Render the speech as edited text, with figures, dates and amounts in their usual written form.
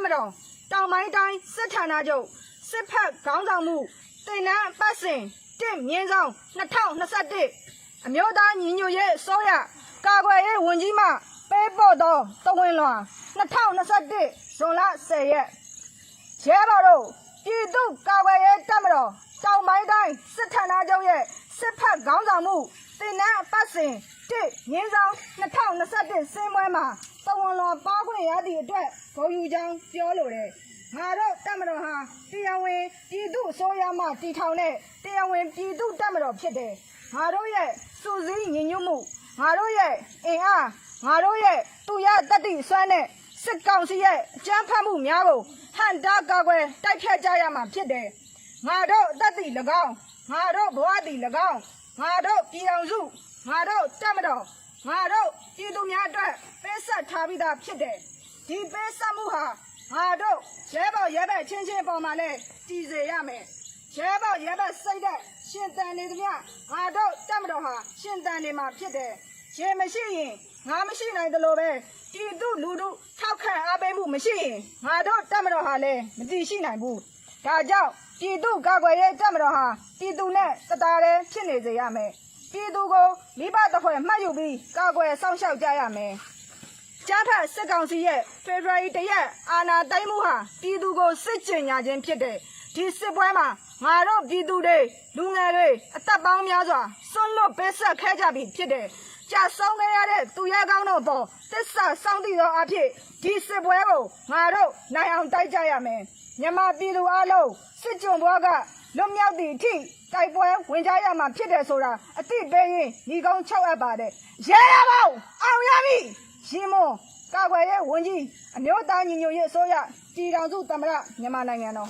မတော်တောင်ပိုင်းတိုင်းစစ်ဌာနချုပ်စစ်ဖက်ခေါင်းဆောင်မှုတင်နန်းပတ်စဉ်1/2021အမျိုးသားညီညွတ်ရေးအစိုးရကာကွယ်ရေးဝန်ကြီးမှပေးပို့သောတဝင်လွှာ2021ဇွန်လ10ရက်ရဲဘော်တို့ပြည်သူ့ကာကွယ်ရေးတပ်မတော်တောင်ပိုင်းတိုင်းစစ်ဌာနချုပ်ရဲ့စစ်ဖက်ခေါင်းဆောင်မှုတင်နန်းပတ်စဉ်1/2021စင်းပွဲမှာတဝန်လွှာပါခွင့်ရသည့်အတွက်ဂုဏ်ယူကြောင်းပြောလိုတယ်ငါတို့တပ်မတော်ဟာတရားဝင်ပြည်သူ့အစိုးရမှတည်ထောင်တဲ့တရားဝင်ပြည်သူ့တပ်မတော်ဖြစ်တယ်ငါတို့ရဲ့စုစည်းညီညွတ်မှုငါတို့ရဲ့အင်အားငါတို့ရဲ့သူရတတ္တိစွမ်းနဲ့စစ်ကောင်စီရဲ့အကြမ်းဖက်မှုများကိုဟန်တာကာကွယ်တိုက်ဖြတ်ကြရမှာဖြစ်တယ်ငါတို့တတ္တိ၎င်းငါတို့ဘဝတည်၎င်းငါတို့ပြည်အောင်စုငါတို့တပ်မတော်ငါတို့ပြည်သူများအတွက်ပေးဆက်ထားပြီးသားဖြစ်တယ်ဒီပေးဆက်မှုဟာငါတို့ရဲဘော်ရဲဘက်ချင်းချင်းပေါ်မှာလဲတည်စေရမယ်ရဲဘော်ရဲဘက်စိတ်သက်ရှင်တန်နေသမျှငါတို့တပ်မတော်ဟာရှင်တန်နေမှာဖြစ်တယ်ရေမရှိရင်ငါမရှိနိုင်တယ်လို့ပဲပြည်သူလူထုထောက်ခံအားပေးမှုမရှိရင်ငါတို့တပ်မတော်ဟာလည်းမတည်ရှိနိုင်ဘူးဒါကြောင့်ပြည်သူကာကွယ်ရေးတပ်မတော်ဟာပြည်သူနဲ့တသားတည်းဖြစ်နေစေရမယ်ပြည်သူကိုမိဘတစ်ဖွဲ့မှတ်ယူပြီးကာကွယ်စောင့်ရှောက်ကြရမယ်ကျန်းဖတ်စစ်ကောင်စီရဲ့ဖေဖော်ဝါရီ1ရက်အာဏာသိမ်းမှုဟာပြည်သူကိုစစ်ကြေညာခြင်းဖြစ်တဲ့ဒီစစ်ပွဲမှာငါတို့ပြည်သူတွေလူငယ်တွေအသက်ပေါင်းများစွာဆွန့်လွတ်ပေးဆက်ခဲ့ကြပြီဖြစ်တဲ့ကြာဆုံးခဲ့ရတဲ့သူရဲကောင်းတို့ပေါ်သစ္စာစောင့်တည်သောအဖြစ်ဒီစစ်ပွဲကိုငါတို့နိုင်အောင်တိုက်ကြရမယ်မြန်မာပြည်သူအလုံးစစ်ကြုံဘွားကလွတ်မြောက်သည့်အထိတိုက်ပွဲဝင်ကြရမှာဖြစ်တယ်ဆိုတာအသိပေးရင်ညီကုန်းချုပ်အပ်ပါတယ်ရဲရပေါင်းအောင်ရမည်ရှင်မွန်ကာကွယ်ရေးဝန်ကြီးအမျိုးသားညီညွတ်ရေးအစိုးရပြည်ထောင်စုသမ္မတမြန်မာနိုင်ငံတော်